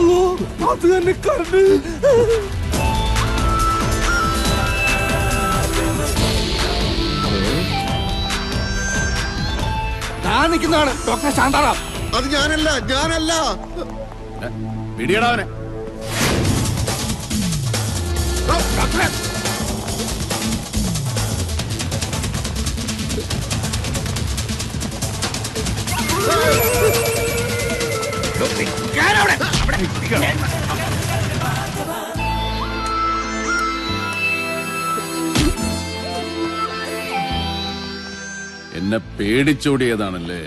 അയ്യോ അത് തന്നെ കറണ്ട്. ഞാൻ നിൽക്കുന്നതാണ് ഡോക്ടർ ശാന്താറാം. അത് ഞാനല്ല. പിടിയടാവനെ. എന്നെ പേടിച്ചോടിയതാണല്ലേ?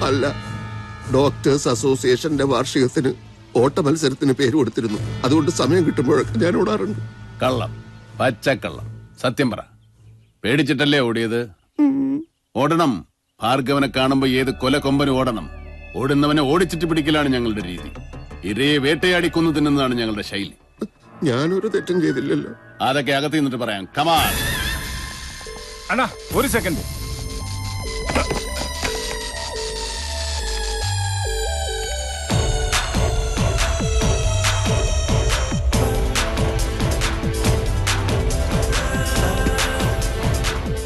അല്ല, ഡോക്ടേഴ്സ് അസോസിയേഷന്റെ വാർഷികത്തിന് ഓട്ട മത്സരത്തിന് പേര് കൊടുത്തിരുന്നു. അതുകൊണ്ട് സമയം കിട്ടുമ്പോഴൊക്കെ ഞാൻ ഓടാറുണ്ട്. കള്ളം, പച്ചക്കള്ളം. സത്യം പറ, പേടിച്ചിട്ടല്ലേ ഓടിയത്? ഓടണം. ഭാർഗവനെ കാണുമ്പോ ഏത് കൊലക്കൊമ്പനും ഓടണം. ഓടുന്നവനെ ഓടിച്ചിട്ട് പിടിക്കലാണ് ഞങ്ങളുടെ രീതി. ഇരയെ വേട്ടയാടി കൊന്നു തിന്നുന്നതാണ് ഞങ്ങളുടെ ശൈലി. ഞാനൊരു തെറ്റും ചെയ്തില്ലല്ലോ. അതൊക്കെ അകത്ത് നിന്നിട്ട് പറയാം. കമാൻ അണ്ണാ, ഒരു സെക്കൻഡ്.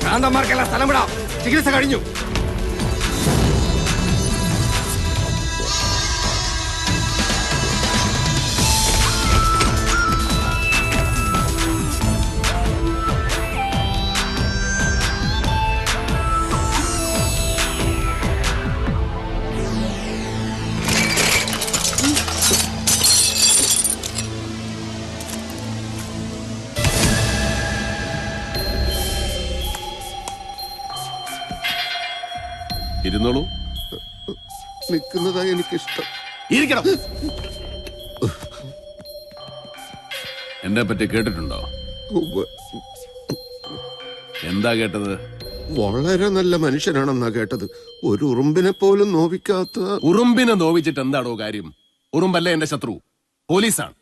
ഭ്രാന്തന്മാർക്കെല്ലാം സ്ഥലം വിടാം. ചികിത്സ കഴിഞ്ഞു. ഇരുന്നോളൂ. നിൽക്കുന്നതാ എനിക്കിഷ്ടം. ഇരിക്കണം. എന്നെ പറ്റി കേട്ടിട്ടുണ്ടോ? എന്താ കേട്ടത്? വളരെ നല്ല മനുഷ്യനാണെന്നാ കേട്ടത്. ഒരു ഉറുമ്പിനെ പോലും നോവിക്കാത്ത. ഉറുമ്പിനെ നോവിച്ചിട്ട് എന്താണോ കാര്യം? ഉറുമ്പല്ല എന്റെ ശത്രു. പോലീസാണ്,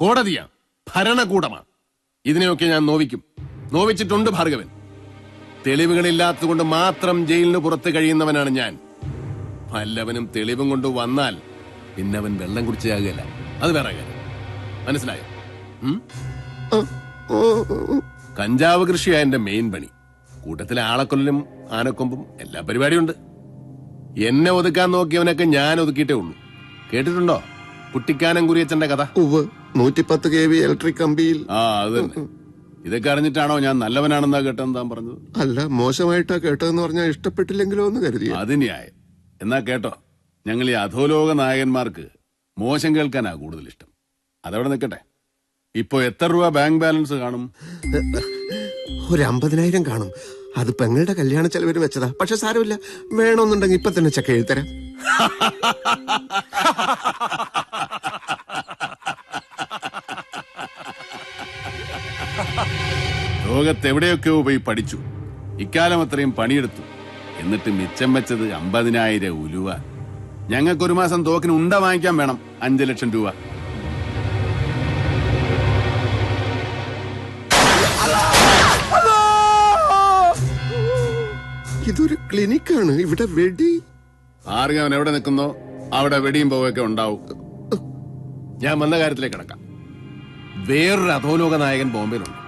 കോടതിയാണ്, ഭരണകൂടമാണ്. ഇതിനെയൊക്കെ ഞാൻ നോവിക്കും. നോവിച്ചിട്ടുണ്ട് ഭാർഗവൻ. തെളിവുകളില്ലാത്തതുകൊണ്ട് മാത്രം ജയിലിന് പുറത്ത് കഴിയുന്നവനാണ് ഞാൻ. വല്ലവനും തെളിവും കൊണ്ട് വന്നാൽ പിന്നെ അവൻ വെള്ളം കുടിച്ചാകുകയല്ല. അത് വേറെ കാര്യം. മനസ്സിലായോ? കഞ്ചാവ് കൃഷിയാ എന്റെ മെയിൻ പണി. കൂട്ടത്തിലെ ആളക്കൊല്ലും ആനക്കൊമ്പും എല്ലാ പരിപാടിയുണ്ട്. എന്നെ ഒതുക്കാൻ നോക്കിയവനൊക്കെ ഞാൻ ഒതുക്കിയിട്ടേ ഉള്ളൂ. കേട്ടിട്ടുണ്ടോ കുട്ടിക്കാനം കുറിയച്ചന്റെ കഥ? 110 kV ഇലക്ട്രിക് കമ്പിയിൽ. അത് തന്നെ. ഇതൊക്കെ അറിഞ്ഞിട്ടാണോ ഞാൻ നല്ലവനാണെന്നാ കേട്ടെന്ന് താൻ പറഞ്ഞത്? അല്ല, മോശമായിട്ടാ കേട്ടതെന്ന് പറഞ്ഞാൽ ഇഷ്ടപ്പെട്ടില്ലെങ്കിലോ എന്ന് കരുതി. അത് ന്യായം. എന്നാ കേട്ടോ, ഞങ്ങൾ ഈ അധോലോക നായകന്മാർക്ക് മോശം കേൾക്കാനാ കൂടുതൽ ഇഷ്ടം. അതവിടെ നിൽക്കട്ടെ. ഇപ്പൊ എത്ര രൂപ ബാങ്ക് ബാലൻസ് കാണും? ഒരു 50,000 കാണും. അത് പെങ്ങളുടെ കല്യാണ ചെലവിന് വെച്ചതാ. പക്ഷെ സാരമില്ല, വേണമെന്നുണ്ടെങ്കിൽ ഇപ്പൊ തന്നെ ചെക്ക് എഴുതരാം. ലോകത്തെവിടെയൊക്കെയോ പോയി പഠിച്ചു. ഇക്കാലം അത്രയും പണിയെടുത്തു. എന്നിട്ട് മിച്ചം വെച്ചത് 50,000 ഉലുവ. ഞങ്ങൾക്കൊരു മാസം തോക്കിന് ഉണ്ട വാങ്ങിക്കാൻ വേണം 5 ലക്ഷം രൂപ. ഇതൊരു ക്ലിനിക്കാണ്. ഇവിടെ വെടി. ഭാർഗവൻ എവിടെ നിൽക്കുന്നോ അവിടെ വെടിയും പോവൊക്കെ ഉണ്ടാവും. ഞാൻ വന്ന കാര്യത്തിലേക്ക് കിടക്കാം. വേറൊരു അധോലോക നായകൻ ബോംബെയിലുണ്ട്.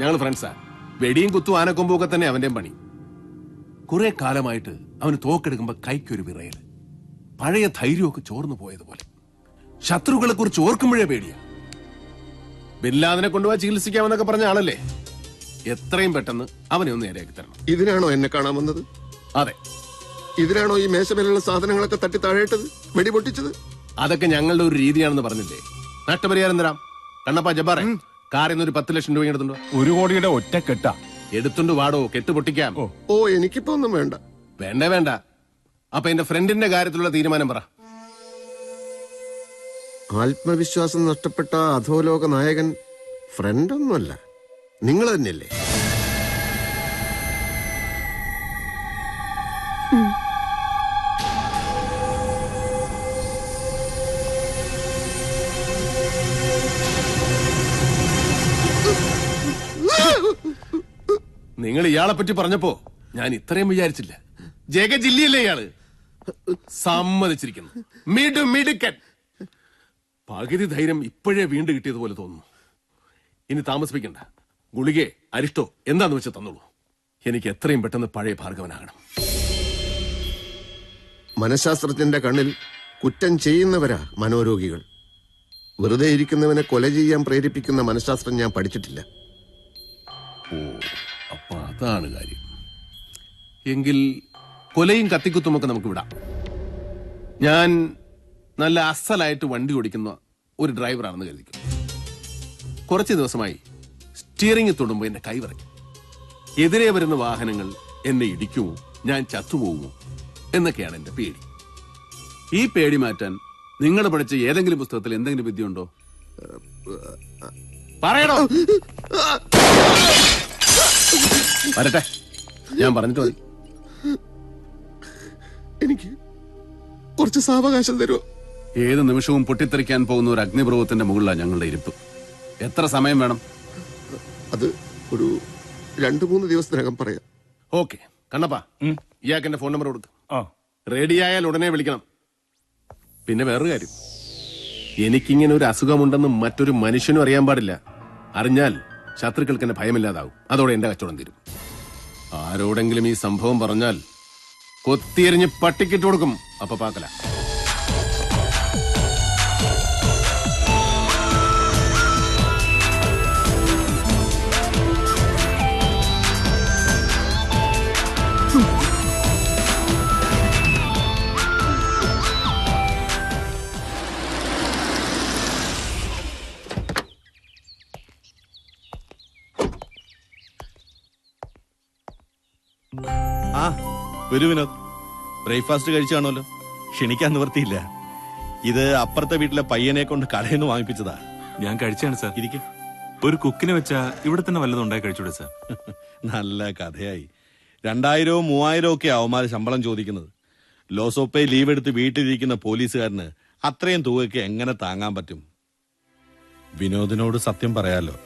ഞങ്ങൾ ഫ്രണ്ട്സാ. വെടിയും കുത്തും ആനക്കൊമ്പൊക്കെ തന്നെ അവന്റെയും പണി. കുറെ കാലമായിട്ട് അവന് തോക്കെടുക്കുമ്പോ കൈക്കൊരു വിറയൽ. പഴയ ധൈര്യമൊക്കെ ചോർന്നു പോയതുപോലെ. ശത്രുക്കളെ കുറിച്ച് ഓർക്കുമ്പോഴേ പേടിയാ. ബില്ലാദിനെ കൊണ്ടുപോയി ചികിത്സിക്കാമെന്നൊക്കെ പറഞ്ഞ ആളല്ലേ. എത്രയും പെട്ടെന്ന് അവനെ ഒന്ന് നേരെയാക്കി തരണം. ഇതിനാണോ എന്നെ കാണാൻ വന്നത്? അതെ. ഇതിനാണോ ഈ മേശമേലുള്ള സാധനങ്ങളൊക്കെ തട്ടി താഴേട്ടത്, വെടി പൊട്ടിച്ചത്? അതൊക്കെ ഞങ്ങളുടെ ഒരു രീതിയാണെന്ന് പറഞ്ഞില്ലേ. നഷ്ടപരിഹാരം തരാം. കണ്ണപ്പ ജബ്ബാറെ, കാറിൽ നിന്ന് ഒരു 10 ലക്ഷം രൂപ എടുത്തുണ്ടോ? 1 കോടിയുടെ ഒറ്റ കെട്ടാ. എടുത്തുണ്ട് വാടോ, കെട്ട് പൊട്ടിക്കാം. ഓ, എനിക്കിപ്പോ ഒന്നും വേണ്ട. വേണ്ട. അപ്പൊ എന്റെ ഫ്രണ്ടിന്റെ കാര്യത്തിലുള്ള തീരുമാനം പറ. ആത്മവിശ്വാസം നഷ്ടപ്പെട്ട അധോലോക നായകൻ ഫ്രണ്ടൊന്നുമല്ല, നിങ്ങൾ തന്നെയല്ലേ? നിങ്ങൾ ഇയാളെ പറ്റി പറഞ്ഞപ്പോ ഞാൻ ഇത്രയും വിചാരിച്ചില്ല. ജഗജില്ലിയല്ലേ ഇയാള്? സമ്മതിച്ചിരിക്കുന്നു. മിടുക്കൻ. പകുതി ധൈര്യം ഇപ്പോഴേ വീണ്ടും കിട്ടിയതുപോലെ തോന്നുന്നു. ഇനി താമസിപ്പിക്കണ്ട. ഗുളികെ അരിഷ്ടോ എന്താന്ന് വെച്ച് തന്നോളൂ. എനിക്ക് എത്രയും പെട്ടെന്ന് പഴയ ഭാർഗവനാകണം. മനഃശാസ്ത്രജ്ഞന്റെ കണ്ണിൽ കുറ്റം ചെയ്യുന്നവരാ മനോരോഗികൾ. വെറുതെ ഇരിക്കുന്നവനെ കൊല ചെയ്യാൻ പ്രേരിപ്പിക്കുന്ന മനഃശാസ്ത്രം ഞാൻ പഠിച്ചിട്ടില്ല. ഓ, അപ്പൊ അതാണ് കാര്യം. എങ്കിൽ കൊലയും കത്തിക്കുത്തുമൊക്കെ നമുക്ക് വിടാം. ഞാൻ നല്ല അസലായിട്ട് വണ്ടി ഓടിക്കുന്ന ഒരു ഡ്രൈവറാണെന്ന് കരുതിക്കും. കുറച്ച് ദിവസമായി സ്റ്റിയറിംഗ് തൊടുമ്പോൾ എന്നെ കൈവിറയ്ക്കും. എതിരെ വരുന്ന വാഹനങ്ങൾ എന്നെ ഇടിക്കുമോ, ഞാൻ ചത്തുപോകുമോ എന്നൊക്കെയാണ് എന്റെ പേടി. ഈ പേടി മാറ്റാൻ നിങ്ങൾ പഠിച്ച ഏതെങ്കിലും പുസ്തകത്തിൽ എന്തെങ്കിലും വിദ്യ ഉണ്ടോ? പറയണോ? വരട്ടെ, ഞാൻ പറഞ്ഞിട്ട് മതി. എനിക്ക് കുറച്ച് സാവകാശം തരുമോ? ഏത് നിമിഷവും പൊട്ടിത്തെറിക്കാൻ പോകുന്ന ഒരു അഗ്നിപർവ്വതത്തിന്റെ മുകളിലാണ് ഞങ്ങളുടെ ഇരിപ്പ്. എത്ര സമയം വേണം? അത് ഒരു 2-3 ദിവസത്തിനകം പറയാം. ഓക്കെ കണ്ണപ്പാ, ഇയാൾക്ക് എന്റെ ഫോൺ നമ്പർ കൊടുക്കും. ആ റെഡിയായാൽ ഉടനെ വിളിക്കണം. പിന്നെ വേറൊരു കാര്യം, എനിക്കിങ്ങനെ ഒരു അസുഖമുണ്ടെന്ന് മറ്റൊരു മനുഷ്യനും അറിയാൻ പാടില്ല. അറിഞ്ഞാൽ ശത്രുക്കൾക്ക് എന്നെ ഭയമില്ലാതാവും. അതോടെ എന്റെ കച്ചവടം തീരും. ആരോടെങ്കിലും ഈ സംഭവം പറഞ്ഞാൽ കൊത്തിയെറിഞ്ഞ് പട്ടിക്കിട്ട് കൊടുക്കും. അപ്പൊ പാക്കല. ആ വരൂ വിനോദ്, ബ്രേക്ക്ഫാസ്റ്റ് കഴിച്ചു കാണുമല്ലോ. ക്ഷണിക്കാൻ നിവർത്തിയില്ല. ഇത് അപ്പുറത്തെ വീട്ടിലെ പയ്യനെ കൊണ്ട് കടയിൽ നിന്ന് വാങ്ങിപ്പിച്ചതാ. ഞാൻ കഴിച്ചാണ് സാർ. ഇരിക്കും. ഒരു കുക്കിനെ വെച്ചാ ഇവിടെ തന്നെ വല്ലതും ഉണ്ടായി കഴിച്ചൂടെ സാർ? നല്ല കഥയായി. 2000-3000 ഒക്കെ അവന്മാര് ശമ്പളം ചോദിക്കുന്നത്. ലോസോപ്പേ ലീവ് എടുത്ത് വീട്ടിലിരിക്കുന്ന പോലീസുകാരന് അത്രയും തുകയ്ക്ക് എങ്ങനെ താങ്ങാൻ പറ്റും? വിനോദിനോട് സത്യം പറയാലോ,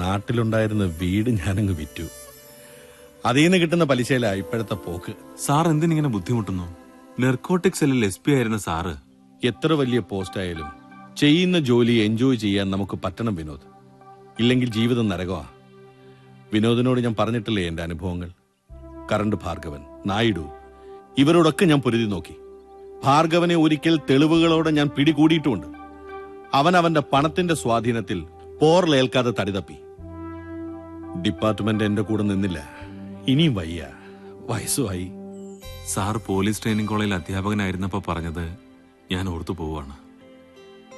നാട്ടിലുണ്ടായിരുന്ന വീട് ഞാനങ്ങ് വിറ്റു. അതിൽ നിന്ന് കിട്ടുന്ന പലിശയില ഇപ്പോഴത്തെ പോക്ക്. സാർ എന്തിനിങ്ങനെ ബുദ്ധിമുട്ടുന്നു? നെർക്കോട്ടിക് സെല്ലിൽ SP ആയിരുന്ന സാറ്. എത്ര വലിയ പോസ്റ്റ് ആയാലും ചെയ്യുന്ന ജോലി എൻജോയ് ചെയ്യാൻ നമുക്ക് പറ്റണം വിനോദ്. ഇല്ലെങ്കിൽ ജീവിതം നരകമാ. വിനോദിനോട് ഞാൻ പറഞ്ഞിട്ടില്ലേ എന്റെ അനുഭവങ്ങൾ? കറണ്ട് ഭാർഗവൻ, നായിഡു, ഇവരോടൊക്കെ ഞാൻ പൊരുതി നോക്കി. ഭാർഗവനെ ഒരിക്കൽ തെളിവുകളോടെ ഞാൻ പിടികൂടിയിട്ടുമുണ്ട്. അവൻ അവന്റെ പണത്തിന്റെ സ്വാധീനത്തിൽ പോറിലേൽക്കാതെ തടിതപ്പി. ഡിപ്പാർട്ട്മെന്റ് എന്റെ കൂടെ നിന്നില്ല. ഇനിയും വയ്യ, വയസ്സുമായി. സാർ പോലീസ് ട്രെയിനിങ് കോളേജിൽ അധ്യാപകനായിരുന്നപ്പോ പറഞ്ഞത് ഞാൻ ഓർത്തു പോവാണ്.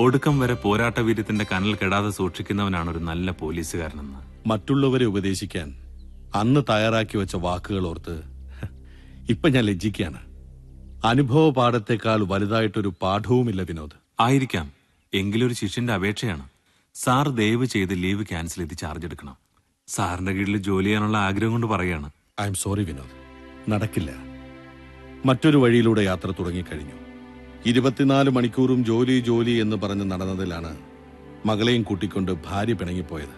ഒടുക്കം വരെ പോരാട്ട വീര്യത്തിന്റെ കനൽ കെടാതെ സൂക്ഷിക്കുന്നവനാണ് ഒരു നല്ല പോലീസുകാരനെന്ന്. മറ്റുള്ളവരെ ഉപദേശിക്കാൻ അന്ന് തയ്യാറാക്കി വെച്ച വാക്കുകൾ ഓർത്ത് ഇപ്പൊ ഞാൻ ലജ്ജിക്കാണ്. അനുഭവ പാഠത്തെക്കാൾ വലുതായിട്ടൊരു പാഠവുമില്ല വിനോദ്. ആയിരിക്കാം, എങ്കിലൊരു ശിഷ്യന്റെ അപേക്ഷയാണ്. സാർ ദയവ് ചെയ്ത് ലീവ് ക്യാൻസൽ ചെയ്ത് ചാർജ് എടുക്കണം. സാറിന്റെ കീഴിൽ ജോലി ചെയ്യാനുള്ള ആഗ്രഹം കൊണ്ട് പറയാണ്. ഐ എം സോറി വിനോദ്, നടക്കില്ല. മറ്റൊരു വഴിയിലൂടെ യാത്ര തുടങ്ങിക്കഴിഞ്ഞു. 24 മണിക്കൂറും ജോലി ജോലി എന്ന് പറഞ്ഞ് നടന്നതിലാണ് മകളെയും കൂട്ടിക്കൊണ്ട് ഭാര്യ പിണങ്ങിപ്പോയത്.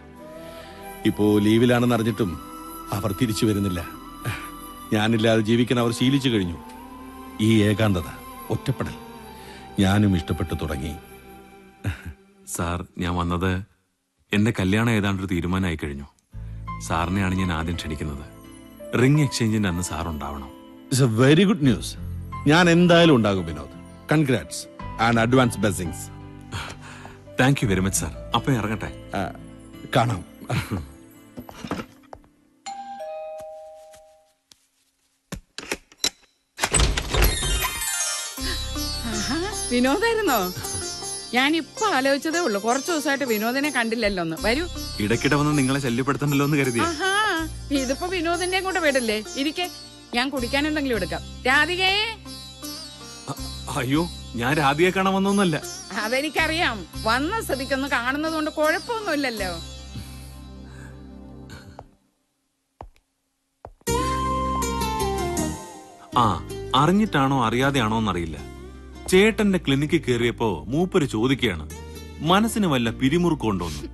ഇപ്പോ ലീവിലാണെന്ന് അറിഞ്ഞിട്ടും അവർ തിരിച്ചു വരുന്നില്ല. ഞാനില്ലാതെ ജീവിക്കാൻ അവർ ശീലിച്ചു കഴിഞ്ഞു. ഈ ഏകാന്തത, ഒറ്റപ്പെടൽ ഞാനും ഇഷ്ടപ്പെട്ടു തുടങ്ങി. സാർ, ഞാൻ വന്നത് എന്റെ കല്യാണം ഏതാണ്ടൊരു തീരുമാനമായി കഴിഞ്ഞു. സാറിനെയാണ് ഞാൻ ആദ്യം ക്ഷണിക്കുന്നത്. റിംഗ് എക്സ്ചേഞ്ചിന്റെ അന്ന് സാർ ഉണ്ടാവണം. It's A very good news. ഞാൻ എന്തായാലും ഉണ്ടാകും Vinod. Congrats and advance blessings. Thank you very much sir. അപ്പൊ ഇറങ്ങട്ടെ. കാണാം. വിനോദായിരുന്നോ? ഞാൻ ഇപ്പൊ ആലോചിച്ചതേ ഉള്ളൂ, കുറച്ചു ദിവസമായിട്ട് വിനോദിനെ കണ്ടില്ലല്ലോ. ഒന്ന് വരൂ. ഇടയ്ക്കിടെ വന്ന് നിങ്ങളെ ശല്യപ്പെടുത്തണ്ടല്ലോ എന്ന് കരുതി. ആഹാ, ഇതിപ്പോ വിനോദിന്റെയും കൂടെ വീടല്ലേ. ഇരിക്കെ, ഞാൻ കുടിക്കാൻ എന്തെങ്കിലും എടുക്കാം. രാധികയെ. അയ്യോ, ഞാൻ രാധികയെ കാണാൻ വന്നൊന്നുമല്ല. അതെനിക്കറിയാം. വന്ന സ്ഥിതിക്കൊന്ന് കാണുന്നത് കൊണ്ട് കുഴപ്പമൊന്നുമില്ലല്ലോ. ആ, അറിഞ്ഞിട്ടാണോ അറിയാതെയാണോ എന്നറിയില്ല, ചേട്ടന്റെ ക്ലിനിക്കിൽ കയറിയപ്പോ മൂപ്പര് ചോദിക്കുകയാണ്, മനസ്സിന് വല്ല പിരിമുറുക്കമുണ്ടോന്ന്.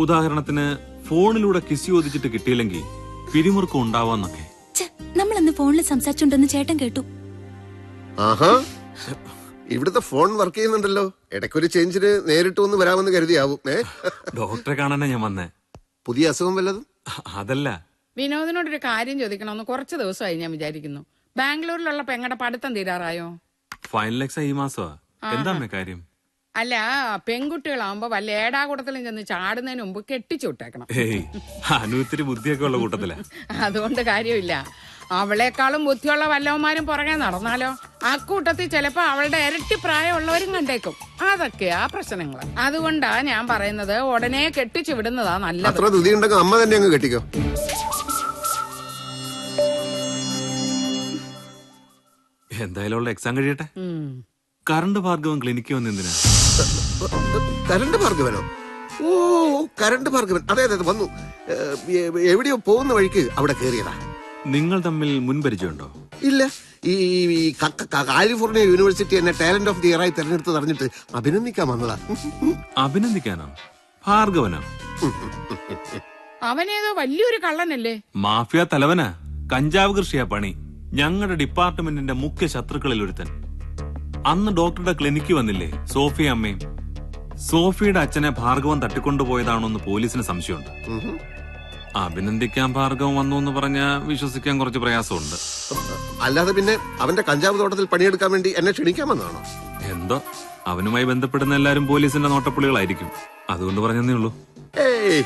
ഉദാഹരണത്തിന് ഫോണിലൂടെ കിസ് ചോദിച്ചിട്ട് കിട്ടിയില്ലെങ്കിൽ പിരിമുറുക്കം ഉണ്ടാവാന്നൊക്കെ. നമ്മളന്ന് ഫോണിൽ സംസാരിച്ചുണ്ടെന്ന് ചേട്ടൻ കേട്ടു. ആഹാ, ഇവിടുത്തെ ഫോൺ വർക്ക് ചെയ്യുന്നുണ്ടല്ലോ. ഇടയ്ക്കൊരു ചേഞ്ചിന് നേരിട്ട് ഒന്ന് വരാമെന്ന് കരുതിയാവും. ഡോക്ടറെ കാണാനാ ഞാൻ വന്നേ. പുതിയ അസുഖം വല്ലതും? അതല്ല, വിനോദിനോടൊരു കാര്യം ചോദിക്കണമെന്ന് കുറച്ച് ദിവസമായി ഞാൻ വിചാരിക്കുന്നു. ബാംഗ്ലൂരിലുള്ള പെങ്ങടെ പഠിത്തം തീരാറായോ? ഫൈനൽ എക്സാം ഈ മാസമാ. എന്താ അമ്മേ കാര്യം? അല്ല, പെൺകുട്ടികളാവുമ്പോ വല്ല ഏടാകൂടത്തിലും ചെന്ന് ചാടുന്നതിന് മുമ്പ് കെട്ടിച്ചു വിട്ടേക്കണം. ഏയ്, അനു ഇത്തിരി ബുദ്ധിയൊക്കെ ഉള്ള കൂട്ടത്തിലാ. അതുകൊണ്ട് കാര്യമില്ല. അവളെക്കാളും ബുദ്ധിയുള്ള വല്ലവന്മാരും പുറകെ നടന്നാലോ? അക്കൂട്ടത്തിൽ ചിലപ്പോ അവളുടെ ഇരട്ടി പ്രായമുള്ളവരും കണ്ടേക്കും. അതൊക്കെയാ പ്രശ്നങ്ങൾ. അതുകൊണ്ടാ ഞാൻ പറയുന്നത് ഉടനെ കെട്ടിച്ചു വിടുന്നതാ നല്ലത്. അത്ര ധൃതി ഉണ്ടെങ്കിൽ അമ്മ തന്നെ അങ്ങ് കെട്ടിക്കോ. എന്തായാലും ഉള്ള എക്സാം കഴിയട്ടെ. കറണ്ട് ഭാർഗവൻ ക്ലിനിക്ക് വന്ന് എന്തിനാ? കരണ്ട് ഭാർഗവനോ? ഓ, കരണ്ട് ഭാർഗവൻ. അതെ അതെ, വന്നു. എവിടെയോ പോകുന്ന വഴിക്ക് അവിടെ കയറിയതാ. നിങ്ങൾ തമ്മിൽ മുൻപരിചയമുണ്ടോ? ഇല്ല. ഈ കാലിഫോർണിയ യൂണിവേഴ്സിറ്റി എന്നെ ടാലന്റ് ഓഫ് ദി ഇയർ ആയി തെരഞ്ഞെടുത്ത് അറിഞ്ഞിട്ട് അഭിനന്ദിക്കാൻ വന്നതാ. അഭിനന്ദിക്കാനോ? ഭാർഗവനോ? അവനേതോ വലിയൊരു കള്ളനല്ലേ? മാഫിയ തലവനാ. കഞ്ചാവ് കൃഷിയാ പണി. ഞങ്ങളുടെ ഡിപ്പാർട്ട്മെന്റിന്റെ മുഖ്യ ശത്രുക്കളിൽ ഒരുത്തൻ. അന്ന് ഡോക്ടറുടെ ക്ലിനിക്ക് വന്നില്ലേ സോഫിയ അമ്മയും? സോഫിയുടെ അച്ഛനെ ഭാർഗവൻ തട്ടിക്കൊണ്ടുപോയതാണോന്ന് പോലീസിന് സംശയമുണ്ട്. അഭിനന്ദിക്കാൻ ഭാർഗവൻ വന്നു എന്ന് പറഞ്ഞാൽ വിശ്വസിക്കാൻ കുറച്ച് പ്രയാസമുണ്ട്. അല്ലാതെ പിന്നെ അവന്റെ കഞ്ചാവ് തോട്ടത്തിൽ പണിയെടുക്കാൻ വേണ്ടി എന്നെ ക്ഷണിക്കാൻ വന്നതാണോ? എന്തോ, അവനുമായി ബന്ധപ്പെടുന്ന എല്ലാരും പോലീസിന്റെ നോട്ടപ്പുള്ളികളായിരിക്കും. അതുകൊണ്ട് പറഞ്ഞതേ ഉള്ളൂ. ഏയ്